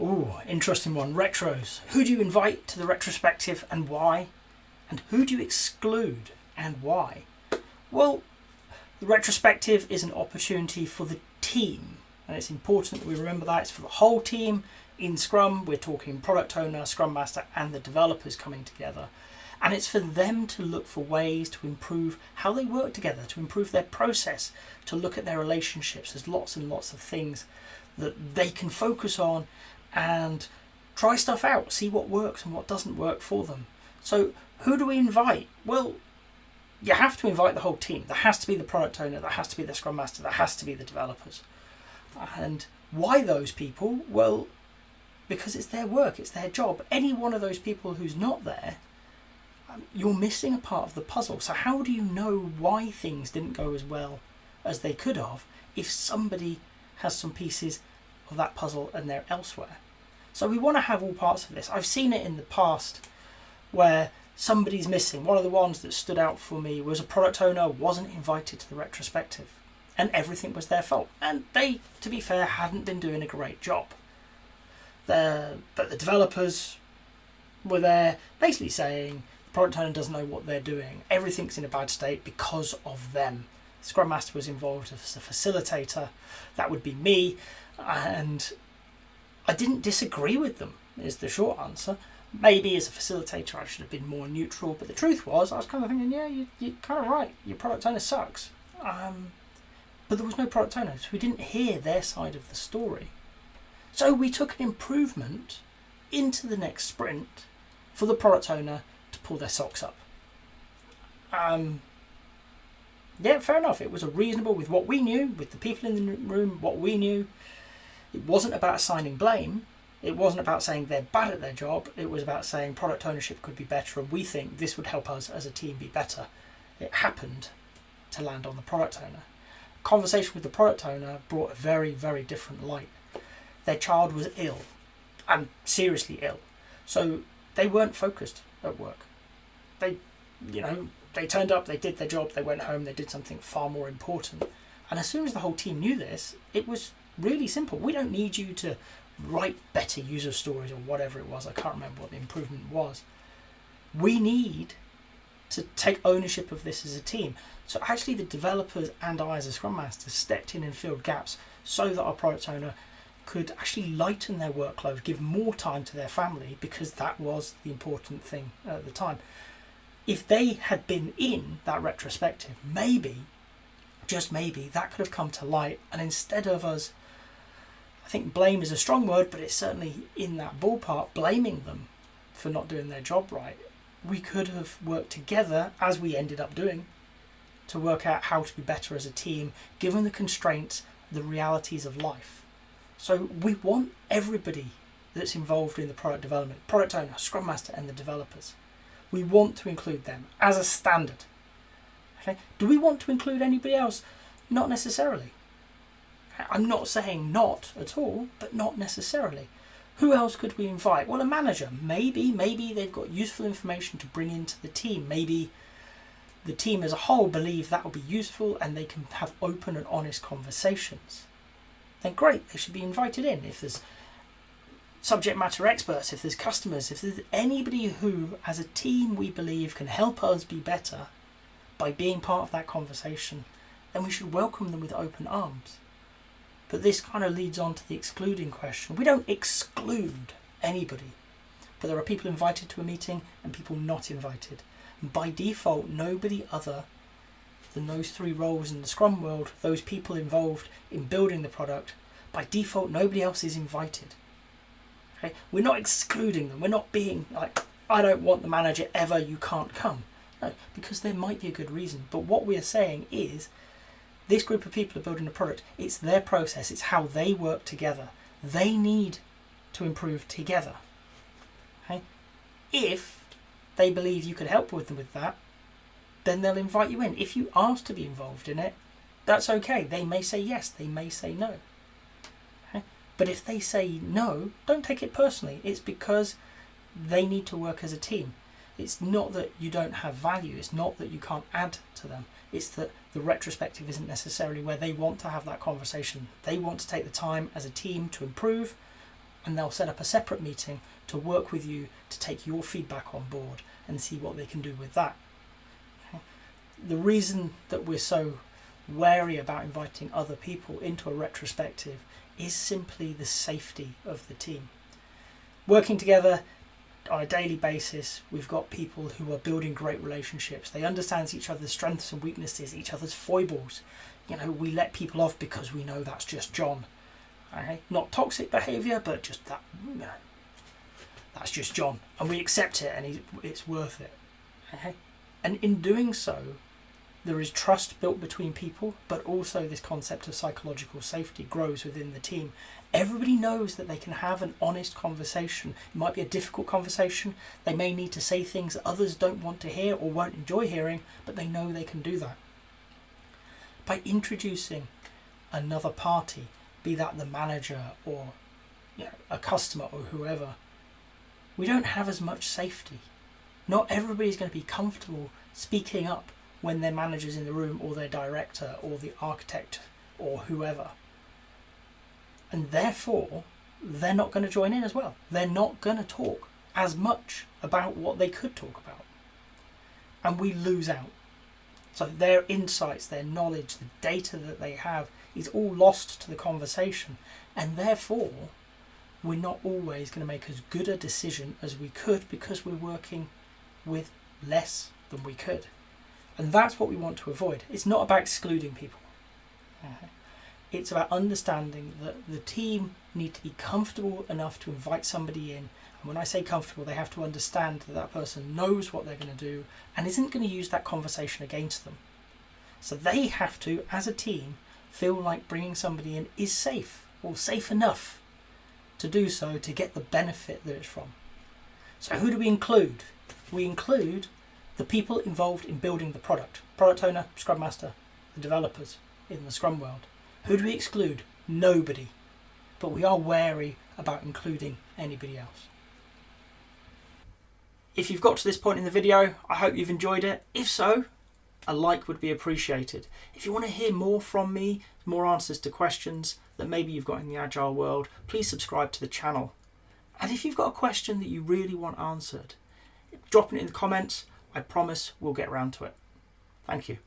Ooh, interesting one. Retros. Who do you invite to the retrospective and why? And who do you exclude and why? Well, the retrospective is an opportunity for the team. And it's important that we remember that. It's for the whole team. In Scrum, we're talking product owner, Scrum Master, and the developers coming together. And it's for them to look for ways to improve how they work together, to improve their process, to look at their relationships. There's lots and lots of things that they can focus on and try stuff out, see what works and what doesn't work for them. So who do we invite? Well, you have to invite the whole team. There has to be the product owner, there has to be the Scrum Master, there has to be the developers. And why those people? Well, because it's their work, it's their job. Any one of those people who's not there, you're missing a part of the puzzle. So how do you know why things didn't go as well as they could have if somebody has some pieces of that puzzle and they're elsewhere? So we want to have all parts of this. I've seen it in the past where somebody's missing. One of the ones that stood out for me was a product owner wasn't invited to the retrospective and everything was their fault. And they, to be fair, hadn't been doing a great job. But the developers were there basically saying the product owner doesn't know what they're doing. Everything's in a bad state because of them. Scrum Master was involved as a facilitator. That would be me. And I didn't disagree with them, is the short answer. Maybe as a facilitator I should have been more neutral, but the truth was I was kind of thinking, yeah, you're kind of right. Your product owner sucks. But there was no product owner, so we didn't hear their side of the story. So we took an improvement into the next sprint for the product owner to pull their socks up. Yeah, fair enough. It was a reasonable with what we knew, with the people in the room, what we knew. It wasn't about assigning blame. It wasn't about saying they're bad at their job. It was about saying product ownership could be better and we think this would help us as a team be better. It happened to land on the product owner. Conversation with the product owner brought a very, very different light. Their child was ill, and seriously ill. So they weren't focused at work. They turned up, they did their job, they went home, they did something far more important. And as soon as the whole team knew this, it was really simple. We don't need you to write better user stories or whatever it was. I can't remember what the improvement was. We need to take ownership of this as a team. So actually the developers and I as a Scrum Master stepped in and filled gaps so that our product owner could actually lighten their workload, give more time to their family, because that was the important thing at the time. If they had been in that retrospective, maybe, just maybe, that could have come to light, and instead of us, I think blame is a strong word, but it's certainly in that ballpark, blaming them for not doing their job right, we could have worked together, as we ended up doing, to work out how to be better as a team, given the constraints, the realities of life. So we want everybody that's involved in the product development, product owner, Scrum Master, and the developers. We want to include them as a standard. Okay? Do we want to include anybody else? Not necessarily. I'm not saying not at all, but not necessarily. Who else could we invite? Well, a manager. Maybe they've got useful information to bring into the team. Maybe the team as a whole believe that will be useful and they can have open and honest conversations. Then great, they should be invited in. If there's subject matter experts, if there's customers, if there's anybody who, as a team, we believe can help us be better by being part of that conversation, then we should welcome them with open arms. But this kind of leads on to the excluding question. We don't exclude anybody, but there are people invited to a meeting and people not invited. And by default, nobody other than those three roles in the Scrum world, those people involved in building the product, by default, nobody else is invited. Okay? We're not excluding them. We're not being like, I don't want the manager ever, you can't come. No, because there might be a good reason. But what we are saying is, this group of people are building a product. It's their process. It's how they work together. They need to improve together. Okay? If they believe you could help with them with that, then they'll invite you in. If you ask to be involved in it, that's okay. They may say yes, they may say no. Okay? But if they say no, don't take it personally. It's because they need to work as a team. It's not that you don't have value. It's not that you can't add to them. It's that the retrospective isn't necessarily where they want to have that conversation. They want to take the time as a team to improve, and they'll set up a separate meeting to work with you to take your feedback on board and see what they can do with that. The reason that we're so wary about inviting other people into a retrospective is simply the safety of the team. Working together on a daily basis, we've got people who are building great relationships. They understand each other's strengths and weaknesses, each other's foibles. We let people off because we know that's just John. Okay? Not toxic behaviour, but just that, that's just John. And we accept it, and it's worth it. Okay? And in doing so, there is trust built between people, but also this concept of psychological safety grows within the team. Everybody knows that they can have an honest conversation. It might be a difficult conversation. They may need to say things that others don't want to hear or won't enjoy hearing, but they know they can do that. By introducing another party, be that the manager or a customer or whoever, we don't have as much safety. Not everybody's going to be comfortable speaking up when their manager's in the room, or their director, or the architect, or whoever. And therefore, they're not going to join in as well. They're not going to talk as much about what they could talk about. And we lose out. So their insights, their knowledge, the data that they have is all lost to the conversation. And therefore, we're not always going to make as good a decision as we could, because we're working with less than we could. And that's what we want to avoid. It's not about excluding people. It's about understanding that the team need to be comfortable enough to invite somebody in. And when I say comfortable, they have to understand that that person knows what they're going to do and isn't going to use that conversation against them. So they have to, as a team, feel like bringing somebody in is safe, or safe enough to do so to get the benefit that it's from. So who do we include? We include the people involved in building the product. Product owner, Scrum Master, the developers in the Scrum world. Who do we exclude? Nobody. But we are wary about including anybody else. If you've got to this point in the video, I hope you've enjoyed it. If so, a like would be appreciated. If you want to hear more from me, more answers to questions that maybe you've got in the Agile world, please subscribe to the channel. And if you've got a question that you really want answered, drop it in the comments. I promise we'll get around to it. Thank you.